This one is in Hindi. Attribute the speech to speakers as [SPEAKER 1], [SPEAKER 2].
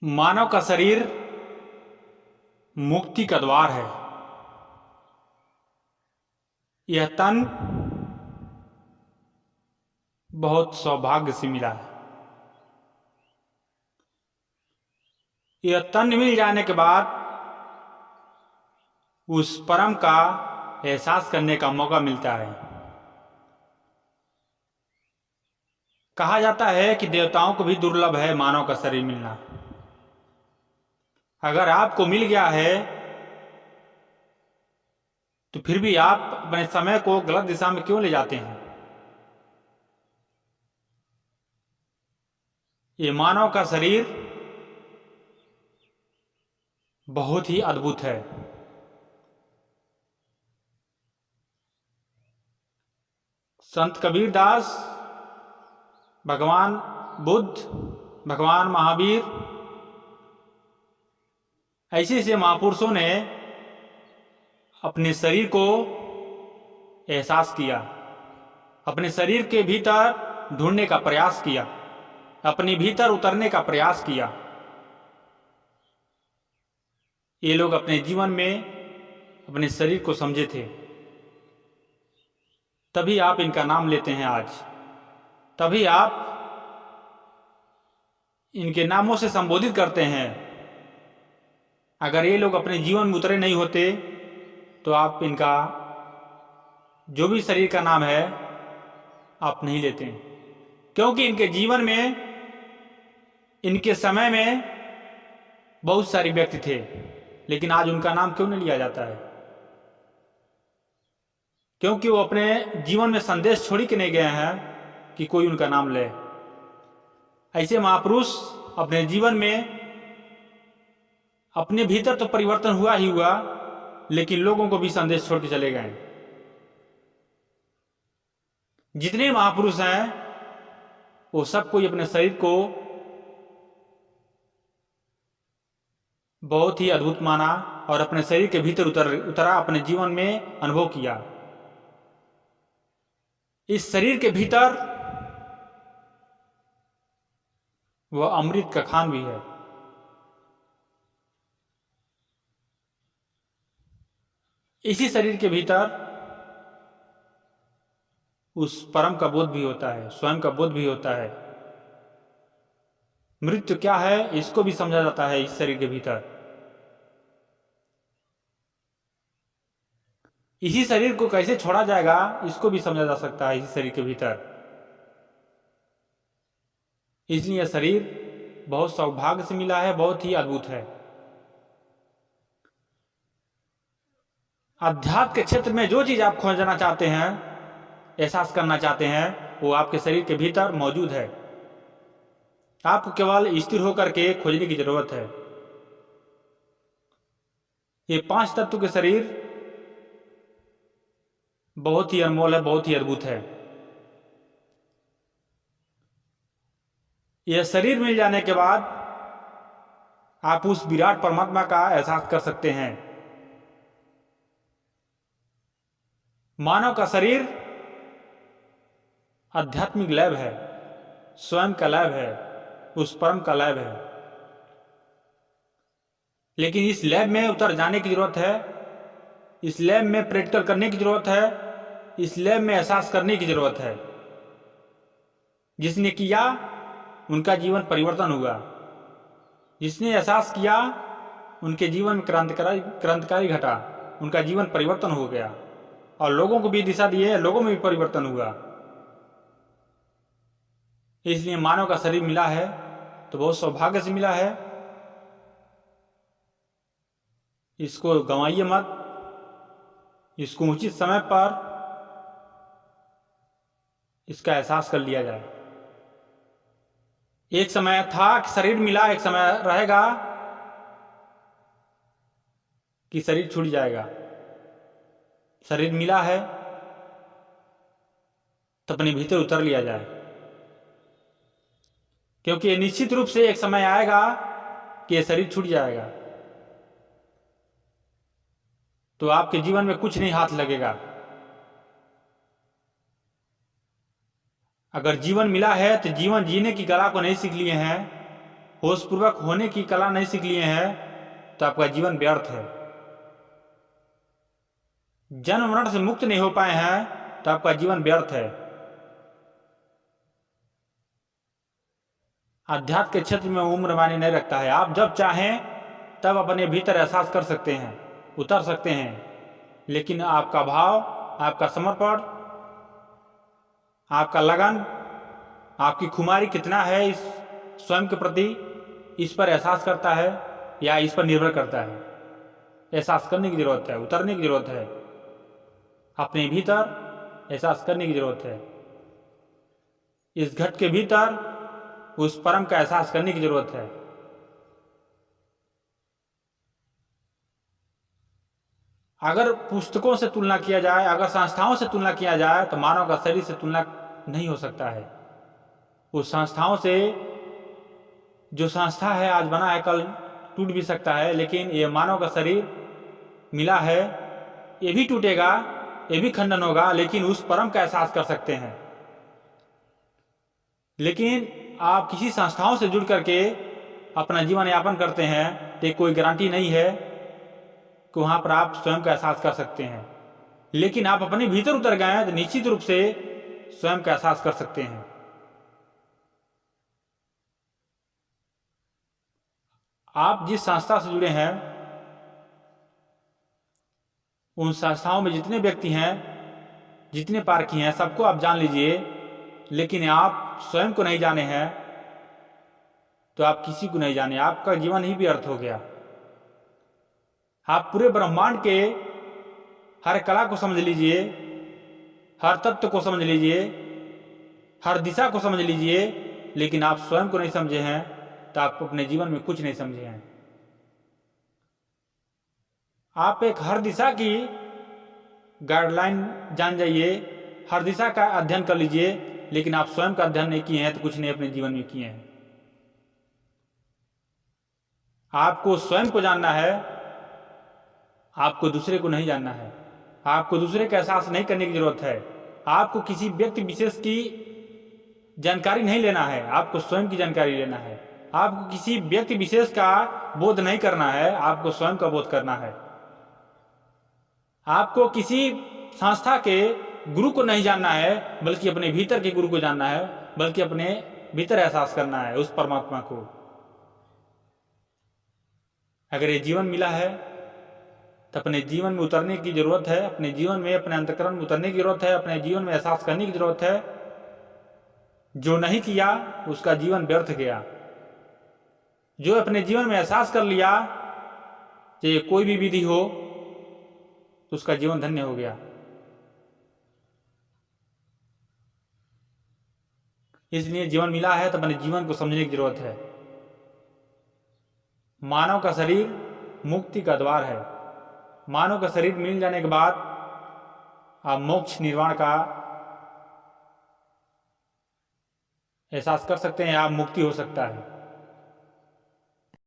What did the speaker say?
[SPEAKER 1] मानव का शरीर मुक्ति का द्वार है। यह तन बहुत सौभाग्य से मिला है। यह तन मिल जाने के बाद उस परम का एहसास करने का मौका मिलता है। कहा जाता है कि देवताओं को भी दुर्लभ है मानव का शरीर मिलना। अगर आपको मिल गया है तो फिर भी आप अपने समय को गलत दिशा में क्यों ले जाते हैं? ये मानव का शरीर बहुत ही अद्भुत है। संत कबीर दास, भगवान बुद्ध, भगवान महावीर, ऐसे ऐसे महापुरुषों ने अपने शरीर को एहसास किया, अपने शरीर के भीतर ढूंढने का प्रयास किया, अपने भीतर उतरने का प्रयास किया। ये लोग अपने जीवन में अपने शरीर को समझे थे, तभी आप इनका नाम लेते हैं आज, तभी आप इनके नामों से संबोधित करते हैं। अगर ये लोग अपने जीवन में उतरे नहीं होते तो आप इनका जो भी शरीर का नाम है आप नहीं लेते, क्योंकि इनके जीवन में, इनके समय में बहुत सारे व्यक्ति थे, लेकिन आज उनका नाम क्यों नहीं लिया जाता है? क्योंकि वो अपने जीवन में संदेश छोड़ के नहीं गए हैं कि कोई उनका नाम ले। ऐसे महापुरुष अपने जीवन में, अपने भीतर तो परिवर्तन हुआ ही हुआ, लेकिन लोगों को भी संदेश छोड़ के चले गए। जितने महापुरुष हैं वो सब कोई अपने शरीर को बहुत ही अद्भुत माना और अपने शरीर के भीतर उतरा, अपने जीवन में अनुभव किया। इस शरीर के भीतर वह अमृत का खान भी है। इसी शरीर के भीतर उस परम का बोध भी होता है, स्वयं का बोध भी होता है। मृत्यु क्या है इसको भी समझा जाता है इस शरीर के भीतर। इसी शरीर को कैसे छोड़ा जाएगा इसको भी समझा जा सकता है इसी शरीर के भीतर। इसलिए शरीर बहुत सौभाग्य से मिला है, बहुत ही अद्भुत है। अध्यात्म के क्षेत्र में जो चीज आप खोजना चाहते हैं, एहसास करना चाहते हैं, वो आपके शरीर के भीतर मौजूद है। आपको केवल स्थिर होकर के खोजने की जरूरत है। ये 5 तत्व के शरीर बहुत ही अनमोल है, बहुत ही अद्भुत है। यह शरीर मिल जाने के बाद आप उस विराट परमात्मा का एहसास कर सकते हैं। मानव का शरीर आध्यात्मिक लैब है, स्वयं का लैब है, उस परम का लैब है। लेकिन इस लैब में उतर जाने की जरूरत है, इस लैब में प्रैक्टिकल करने की जरूरत है, इस लैब में एहसास करने की जरूरत है। जिसने किया उनका जीवन परिवर्तन हुआ, जिसने एहसास किया उनके जीवन में क्रांतिकारी घटा, उनका जीवन परिवर्तन हो गया और लोगों को भी दिशा दिए, लोगों में भी परिवर्तन हुआ। इसलिए मानव का शरीर मिला है तो बहुत सौभाग्य से मिला है। इसको गंवाइए मत, इसको उचित समय पर इसका एहसास कर लिया जाए। एक समय था कि शरीर मिला, एक समय रहेगा कि शरीर छूट जाएगा। शरीर मिला है तो अपने भीतर उतर लिया जाए, क्योंकि ये निश्चित रूप से एक समय आएगा कि ये शरीर छूट जाएगा, तो आपके जीवन में कुछ नहीं हाथ लगेगा। अगर जीवन मिला है तो जीवन जीने की कला को नहीं सीख लिए हैं होशपूर्वक होने की कला नहीं सीख लिए हैं तो आपका जीवन व्यर्थ है। जन्म मरण से मुक्त नहीं हो पाए हैं तो आपका जीवन व्यर्थ है। अध्यात्म के क्षेत्र में उम्र मायने नहीं रखता है। आप जब चाहें तब अपने भीतर एहसास कर सकते हैं, उतर सकते हैं, लेकिन आपका भाव, आपका समर्पण, आपका लगन, आपकी खुमारी कितना है इस स्वयं के प्रति, इस पर एहसास करता है या इस पर निर्भर करता है। एहसास करने की जरूरत है, उतरने की जरूरत है, अपने भीतर एहसास करने की जरूरत है। इस घट के भीतर उस परम का एहसास करने की जरूरत है। अगर पुस्तकों से तुलना किया जाए, अगर संस्थाओं से तुलना किया जाए तो मानव का शरीर से तुलना नहीं हो सकता है। उस संस्थाओं से, जो संस्था है आज बना है कल टूट भी सकता है, लेकिन ये मानव का शरीर मिला है, ये भी टूटेगा, ये भी खंडन होगा, लेकिन उस परम का एहसास कर सकते हैं। लेकिन आप किसी संस्थाओं से जुड़ करके अपना जीवन यापन करते हैं तो कोई गारंटी नहीं है कि वहां पर आप स्वयं का एहसास कर सकते हैं। लेकिन आप अपने भीतर उतर गए हैं तो निश्चित रूप से स्वयं का एहसास कर सकते हैं। आप जिस संस्था से जुड़े हैं, उन संस्थाओं में जितने व्यक्ति हैं, जितने पारखी हैं, सबको आप जान लीजिए, लेकिन आप स्वयं को नहीं जाने हैं तो आप किसी को नहीं जाने, आपका जीवन ही व्यर्थ हो गया। आप पूरे ब्रह्मांड के हर कला को समझ लीजिए, हर तत्व को समझ लीजिए, हर दिशा को समझ लीजिए, लेकिन आप स्वयं को नहीं समझे हैं तो आप अपने जीवन में कुछ नहीं समझे हैं। आप एक हर दिशा की गाइडलाइन जान जाइए, हर दिशा का अध्ययन कर लीजिए, लेकिन आप स्वयं का अध्ययन नहीं किए हैं तो कुछ नहीं अपने जीवन में किए हैं। आपको स्वयं को जानना है, आपको दूसरे को नहीं जानना है। आपको दूसरे का एहसास नहीं करने की जरूरत है। आपको किसी व्यक्ति विशेष की जानकारी नहीं लेना है, आपको स्वयं की जानकारी लेना है। आपको किसी व्यक्ति विशेष का बोध नहीं करना है, आपको स्वयं का बोध करना है। आपको किसी संस्था के गुरु को नहीं जानना है, बल्कि अपने भीतर के गुरु को जानना है, बल्कि अपने भीतर एहसास करना है उस परमात्मा को। अगर ये जीवन मिला है तो अपने जीवन में उतरने की जरूरत है, अपने जीवन में, अपने अंतःकरण में उतरने की जरूरत है, अपने जीवन में एहसास करने की जरूरत है। जो नहीं किया उसका जीवन व्यर्थ गया। जो अपने जीवन में एहसास कर लिया, चाहे कोई भी विधि हो, तो उसका जीवन धन्य हो गया। इसलिए जीवन मिला है तो अपने जीवन को समझने की जरूरत है। मानव का शरीर मुक्ति का द्वार है। मानव का शरीर मिल जाने के बाद आप मोक्ष निर्वाण का एहसास कर सकते हैं, आप मुक्ति हो सकता है।